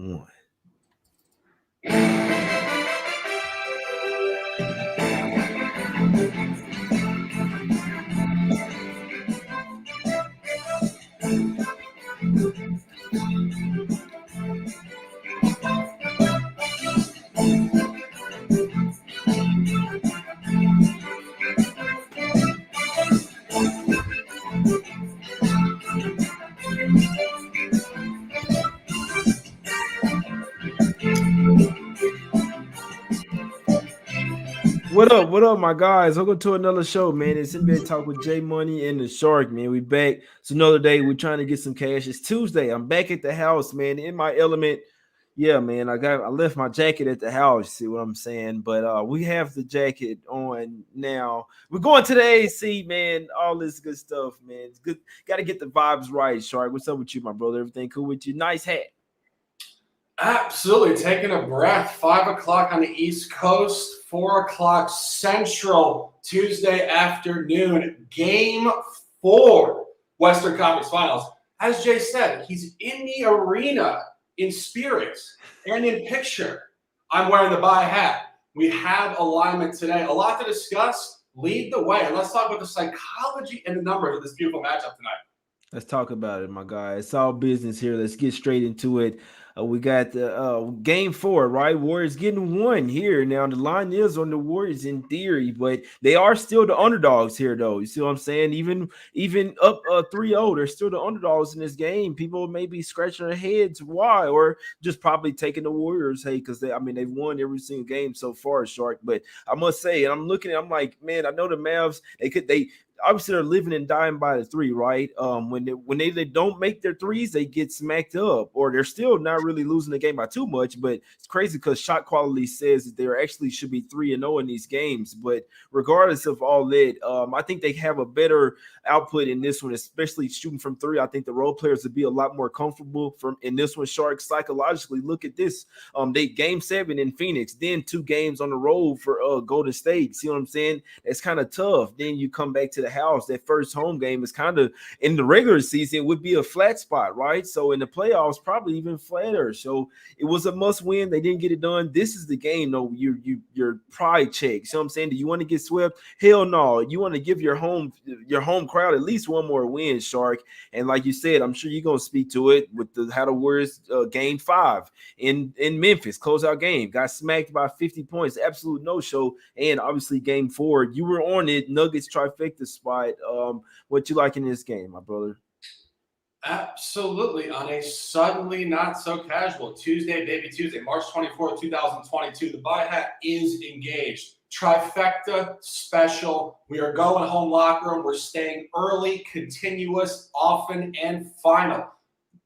one. What up? What up, my guys? Welcome to another show, man. It's NBA Talk with Jay Money and the Shark, man. We back. It's another day. We're trying to get some cash. It's Tuesday. I'm back at the house, man, in my element. Yeah, man. I left my jacket at the house. See what I'm saying? But we have the jacket on now. We're going to the AC, man. All this good stuff, man. It's good. Got to get the vibes right, Shark. What's up with you, my brother? Everything cool with you? Nice hat. Absolutely. Taking a breath. 5 o'clock on the East Coast, 4 o'clock Central, Tuesday afternoon. Game 4, Western Conference Finals. As Jay said, he's in the arena in spirit and in picture. I'm wearing the buy hat. We have alignment today. A lot to discuss. Lead the way. And let's talk about the psychology and the numbers of this beautiful matchup tonight. Let's talk about it, my guy. It's all business here. Let's get straight into it. We got the game 4, right? Warriors getting 1 here. Now, the line is on the Warriors in theory, but they are still the underdogs here, though. You see what I'm saying? Even up 3-0, they're still the underdogs in this game. People may be scratching their heads why, or just probably taking the Warriors, hey, because they've won every single game so far, Shark. But I must say, and I'm like, man, I know the Mavs, they obviously they're living and dying by the 3, right? When they don't make their threes, they get smacked up, or they're still not really losing the game by too much. But it's crazy because shot quality says that they actually should be 3-0 in these games. But regardless of all that, I think they have a better output in this one, especially shooting from 3. I think the role players would be a lot more comfortable in this one. Sharks psychologically, look at this. They game 7 in Phoenix, then 2 games on the road for Golden State. See what I'm saying? It's kind of tough. Then you come back to the house. That first home game is kind of in the regular season would be a flat spot, right? So in the playoffs, probably even flatter. So it was a must win. They didn't get it done. This is the game, though. Your pride check. So I'm saying, do you want to get swept? Hell no. You want to give your home crowd at least one more win, Shark. And like you said, I'm sure you're gonna speak to it with how the Warriors game 5 in Memphis, closeout game, got smacked by 50 points, absolute no show. And obviously game 4, you were on it. Nuggets trifecta spot. What you like in this game, my brother? Absolutely. On a suddenly not so casual Tuesday, baby Tuesday, March 24th, 2022, the buy hat is engaged. Trifecta special. We are going home locker room. We're staying early, continuous, often, and final.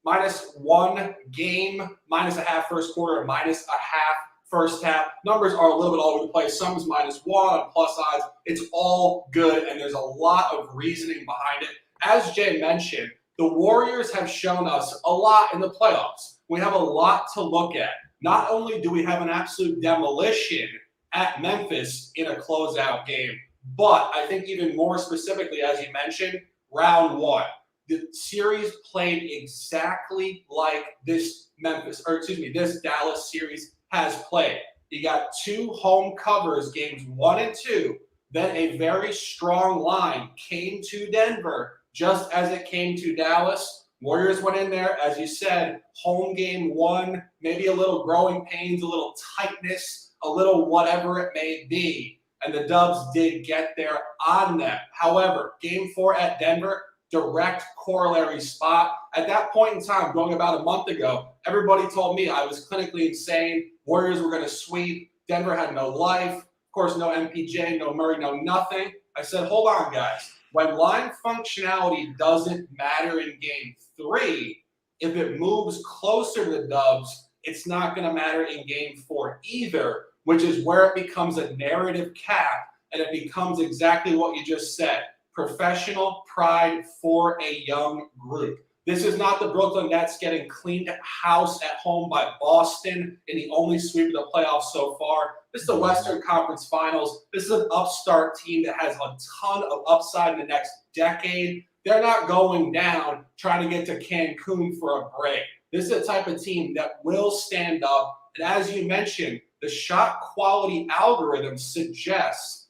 -1 game, -0.5 first quarter, -0.5 first half. Numbers are a little bit all over the place. Some is -1 on plus odds. It's all good, and there's a lot of reasoning behind it. As Jay mentioned, the Warriors have shown us a lot in the playoffs. We have a lot to look at. Not only do we have an absolute demolition at Memphis in a closeout game, but I think even more specifically, as you mentioned, round 1. The series played exactly like this Dallas series has played. You got 2 home covers, games 1 and 2. Then a very strong line came to Denver, just as it came to Dallas. Warriors went in there, as you said, home game 1, maybe a little growing pains, a little tightness, a little whatever it may be. And the Dubs did get there on them. However, game 4 at Denver, direct corollary spot. At that point in time, going about a month ago, everybody told me I was clinically insane. Warriors were going to sweep. Denver had no life. Of course, no MPJ, no Murray, no nothing. I said, hold on, guys. When line functionality doesn't matter in game 3, if it moves closer to the Dubs, it's not going to matter in game 4 either, which is where it becomes a narrative cap, and it becomes exactly what you just said. Professional pride for a young group. This is not the Brooklyn Nets getting cleaned house at home by Boston in the only sweep of the playoffs so far. This is the Western Conference Finals. This is an upstart team that has a ton of upside in the next decade. They're not going down trying to get to Cancun for a break. This is a type of team that will stand up. And as you mentioned, the shot quality algorithm suggests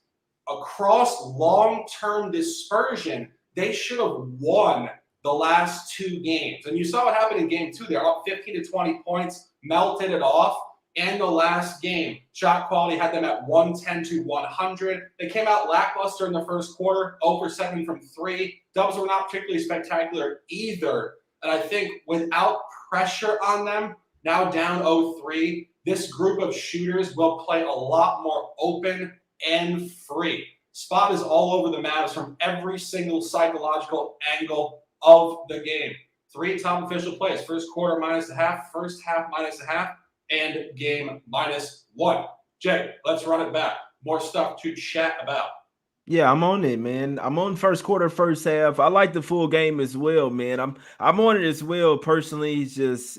across long-term dispersion, they should have won the last 2 games. And you saw what happened in game 2. They're up 15 to 20 points, melted it off. And the last game, shot quality had them at 110 to 100. They came out lackluster in the first quarter, 0 for 7 from 3. Dubs were not particularly spectacular either. And I think without pressure on them, now down 0-3, this group of shooters will play a lot more open and free. Spot is all over the Mavs from every single psychological angle of the game. 3 top official plays. First quarter -0.5, first half -0.5, and game -1. Jay, let's run it back. More stuff to chat about. Yeah, I'm on it, man. I'm on first quarter, first half. I like the full game as well, man. I'm on it as well personally. It's just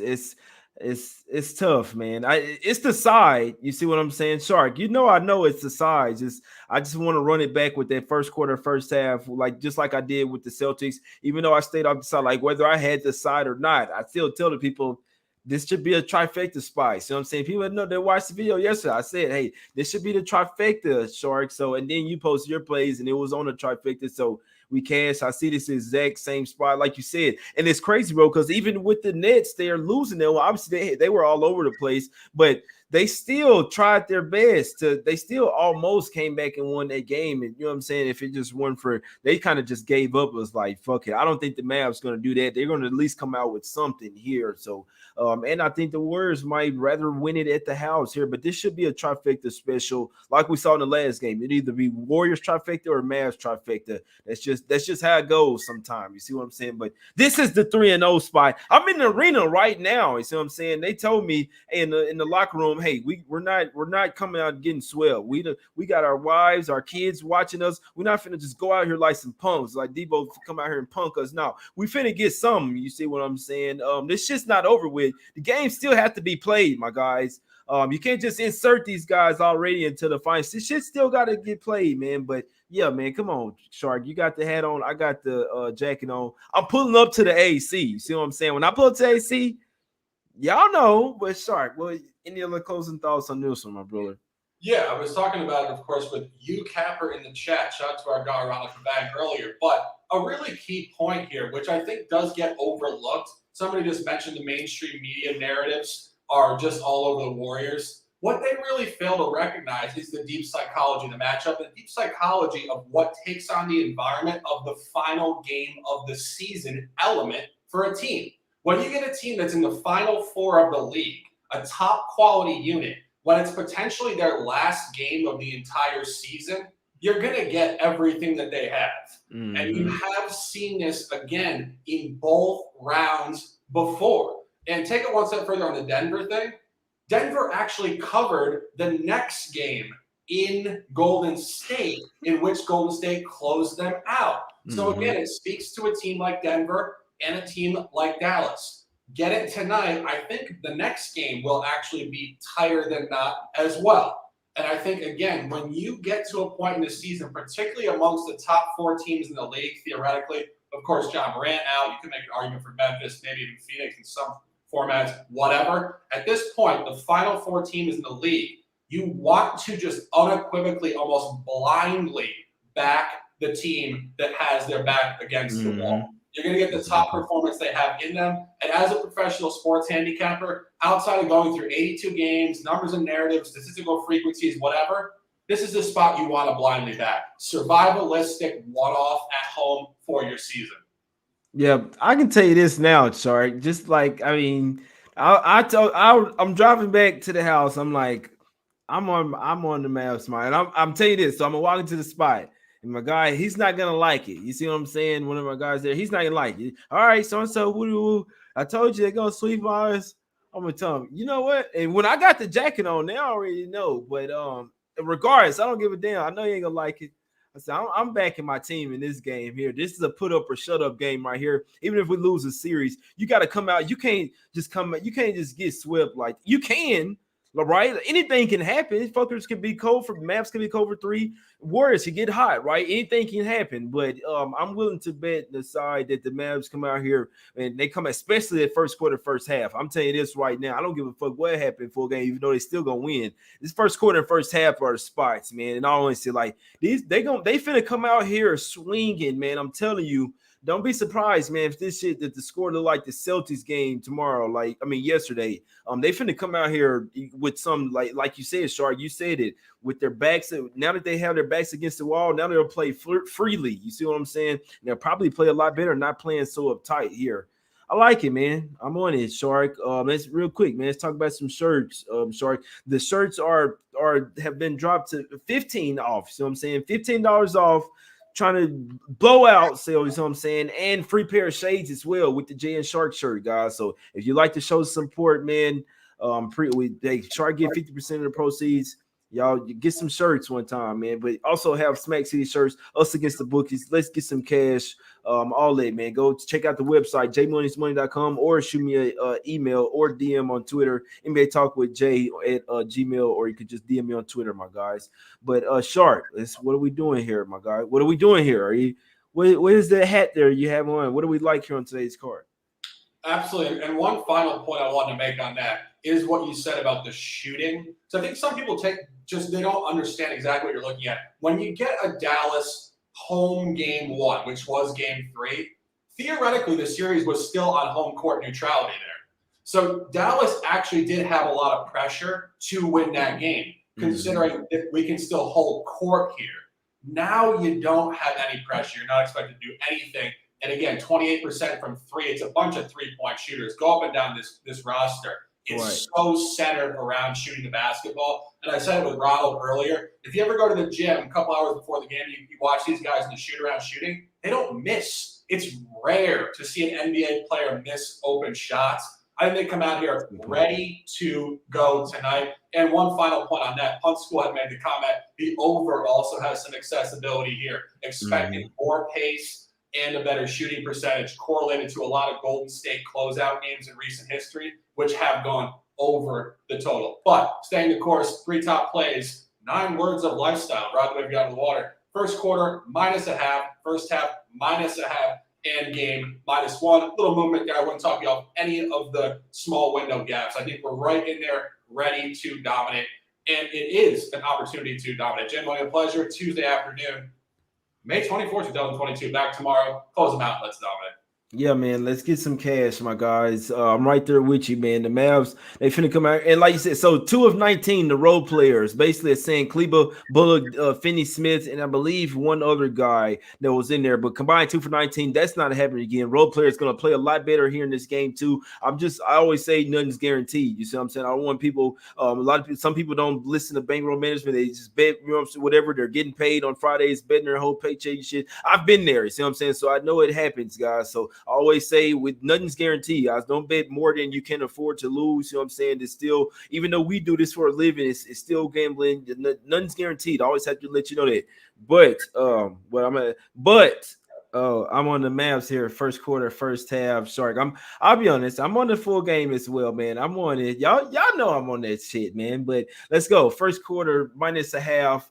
it's tough, man. It's the side. You see what I'm saying, Shark? I know it's the side. I just want to run it back with that first quarter, first half, just like I did with the Celtics. Even though I stayed off the side, like whether I had the side or not, I still tell the people this should be a trifecta spy. See what I'm saying? People know they watched the video yesterday. I said, hey, this should be the trifecta, Shark. So, and then you post your plays and it was on the trifecta. So we cash. I see this exact same spot, like you said. And it's crazy, bro, because even with the Nets, they're losing them. Well, obviously, they were all over the place, but they still tried their best they still almost came back and won that game. And you know what I'm saying? If it just weren't for, they kind of just gave up. It was like, fuck it. I don't think the Mavs going to do that. They're going to at least come out with something here. So, and I think the Warriors might rather win it at the house here, but this should be a trifecta special, like we saw in the last game. It'd either be Warriors trifecta or Mavs trifecta. That's just how it goes sometimes. You see what I'm saying? But this is the 3-0 spot. I'm in the arena right now. You see what I'm saying? They told me in the locker room, hey, we're not coming out getting swell. We got our wives, our kids watching us. We're not finna just go out here like some punks, like Debo come out here and punk us. Now we finna get something. You see what I'm saying? This shit's not over with. The game still have to be played, my guys. You can't just insert these guys already into the finals. This shit still got to get played, man. But yeah, man, come on, Shark. You got the hat on. I got the jacket on. I'm pulling up to the AC. You see what I'm saying? When I pull up to the AC, y'all know. But Shark, well, any other closing thoughts on this one, my brother? Yeah, I was talking about it, of course, with you, Capper, in the chat. Shout out to our guy around the bag earlier. But a really key point here, which I think does get overlooked. Somebody just mentioned the mainstream media narratives are just all over the Warriors. What they really fail to recognize is the deep psychology of the matchup, the deep psychology of what takes on the environment of the final game of the season element for a team. When you get a team that's in the final 4 of the league, a top quality unit, when it's potentially their last game of the entire season, you're going to get everything that they have. Mm-hmm. And you have seen this again in both rounds before. And take it one step further on the Denver thing. Denver actually covered the next game in Golden State, in which Golden State closed them out. So again, it speaks to a team like Denver and a team like Dallas. Get it tonight. I think the next game will actually be tighter than not as well. And I think, again, when you get to a point in the season, particularly amongst the top 4 teams in the league, theoretically, of course, John Morant out, you can make an argument for Memphis, maybe even Phoenix in some formats, whatever. At this point, the final 4 teams in the league, you want to just unequivocally, almost blindly back the team that has their back against the wall. You're going to get the top performance they have in them. And as a professional sports handicapper, outside of going through 82 games, numbers and narratives, statistical frequencies, whatever, this is the spot you want to blindly back. Survivalistic one-off at home for your season. Yeah, I can tell you this now, Shark. Just like, I mean, I'm driving back to the house. I'm like, I'm on the Mavs mind. I'm telling you this. So I'm gonna walk into the spot. And my guy, he's not gonna like it. You see what I'm saying? One of my guys there, he's not gonna like it. All right, so and so, I told you they're gonna sweep ours. I'm gonna tell him, you know what? And when I got the jacket on, they already know. But regardless, I don't give a damn. I know you ain't gonna like it. I said, I'm backing my team in this game here. This is a put up or shut up game right here. Even if we lose a series, you got to come out. You can't just come. You can't just get swept like you can. right? Anything can happen. Fuckers can be cold for Mavs can be cold for 3. Warriors can get hot, right? Anything can happen. But I'm willing to bet the side that the Mavs come out here and they come, especially at first quarter, first half. I'm telling you this right now. I don't give a fuck what happened full game, even though they still gonna win. This first quarter and first half are the spots, man. And I always say like they finna come out here swinging, man. I'm telling you. Don't be surprised, man, if this shit that the score look like the Celtics game tomorrow, yesterday. They finna come out here with some like you said, Shark. You said it with their backs. Now that they have their backs against the wall, now they'll play freely. You see what I'm saying? And they'll probably play a lot better, not playing so uptight here. I like it, man. I'm on it, Shark. Let's real quick, man. Let's talk about some shirts, Shark. The shirts are have been dropped to 15 off. So I'm saying $15 off. Trying to blow out sales, you know what I'm saying, and free pair of shades as well with the Jay and Shark shirt, guys. So if you like to show support, man, Shark get 50% of the proceeds. Y'all get some shirts one time, man. But also have Smack City shirts, us against the bookies. Let's get some cash. All that, man. Go check out the website, jmoneyismoney.com, or shoot me a email or DM on Twitter, NbaTalkWithJay at Gmail, or you could just DM me on Twitter, my guys. But Shark, what are we doing here, my guy? What are we doing here? What is the hat there you have on? What do we like here on today's card? Absolutely. And one final point I wanted to make on that is what you said about the shooting. So I think some people they don't understand exactly what you're looking at. When you get a Dallas home game 1, which was game 3, theoretically the series was still on home court neutrality there. So Dallas actually did have a lot of pressure to win that game, considering that we can still hold court here. Now you don't have any pressure. You're not expected to do anything. And again, 28% from 3. It's a bunch of 3-point shooters. Go up and down this roster. It's so centered around shooting the basketball. And I said it with Ronald earlier. If you ever go to the gym a couple hours before the game, you watch these guys in the shoot-around shooting, they don't miss. It's rare to see an NBA player miss open shots. I think they come out here ready to go tonight. And one final point on that. Punt School had made the comment, the over also has some accessibility here, expecting more pace and a better shooting percentage correlated to a lot of Golden State closeout games in recent history, which have gone over the total. But staying the course, 3 top plays, 9 words of lifestyle, right the way we got in the water. First quarter, -0.5. First half, -0.5. And game, -1. Little movement there. I wouldn't talk you off any of the small window gaps. I think we're right in there, ready to dominate. And it is an opportunity to dominate. Jim, a pleasure. Tuesday afternoon. May 24th, 2022. Back tomorrow. Close them out. Let's dominate. Yeah, man, let's get some cash, my guys. I'm right there with you, man. The Mavs, they finna come out. And like you said, so 2 of 19, the role players, basically it's saying Kleba, Bullock, Finney Smith, and I believe one other guy that was in there. But combined 2 for 19, that's not happening again. Role players going to play a lot better here in this game, too. I always say nothing's guaranteed. You see what I'm saying? I don't want people, some people don't listen to bankroll management. They just bet, whatever. They're getting paid on Fridays, betting their whole paycheck and shit. I've been there. You see what I'm saying? So I know it happens, guys. So I always say with nothing's guaranteed, guys. Don't bet more than you can afford to lose. You know what I'm saying? It's still, even though we do this for a living, it's still gambling. Nothing's guaranteed. I always have to let you know that. But I'm on the Mavs here, first quarter, first half. Shark. I'll be honest, I'm on the full game as well, man. I'm on it. Y'all know I'm on that shit, man. But let's go. First quarter, -0.5.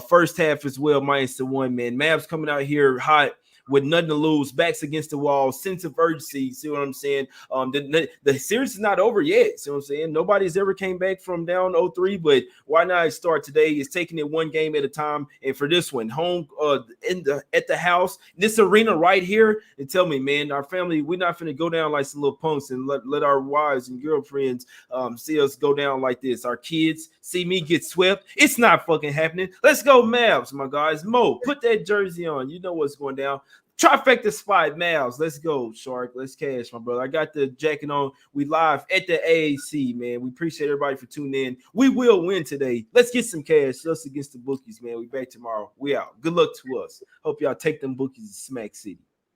First half as well, -1, man. Mavs coming out here hot, with nothing to lose, backs against the wall, sense of urgency. See what I'm saying? The series is not over yet. See what I'm saying? Nobody's ever came back from down 0-3, but why not start today? It's taking it one game at a time. And for this one, home at the house, this arena right here, and tell me, man, our family, we're not finna go down like some little punks and let our wives and girlfriends see us go down like this. Our kids see me get swept. It's not fucking happening. Let's go, Mavs, my guys. Mo, put that jersey on. You know what's going down. Trifecta spot, Mavs. Let's go, Shark. Let's cash, my brother. I got the jacket on. We live at the AAC, man. We appreciate everybody for tuning in. We will win today. Let's get some cash. Us against the bookies, man. We back tomorrow. We out. Good luck to us. Hope y'all take them bookies to Smack City.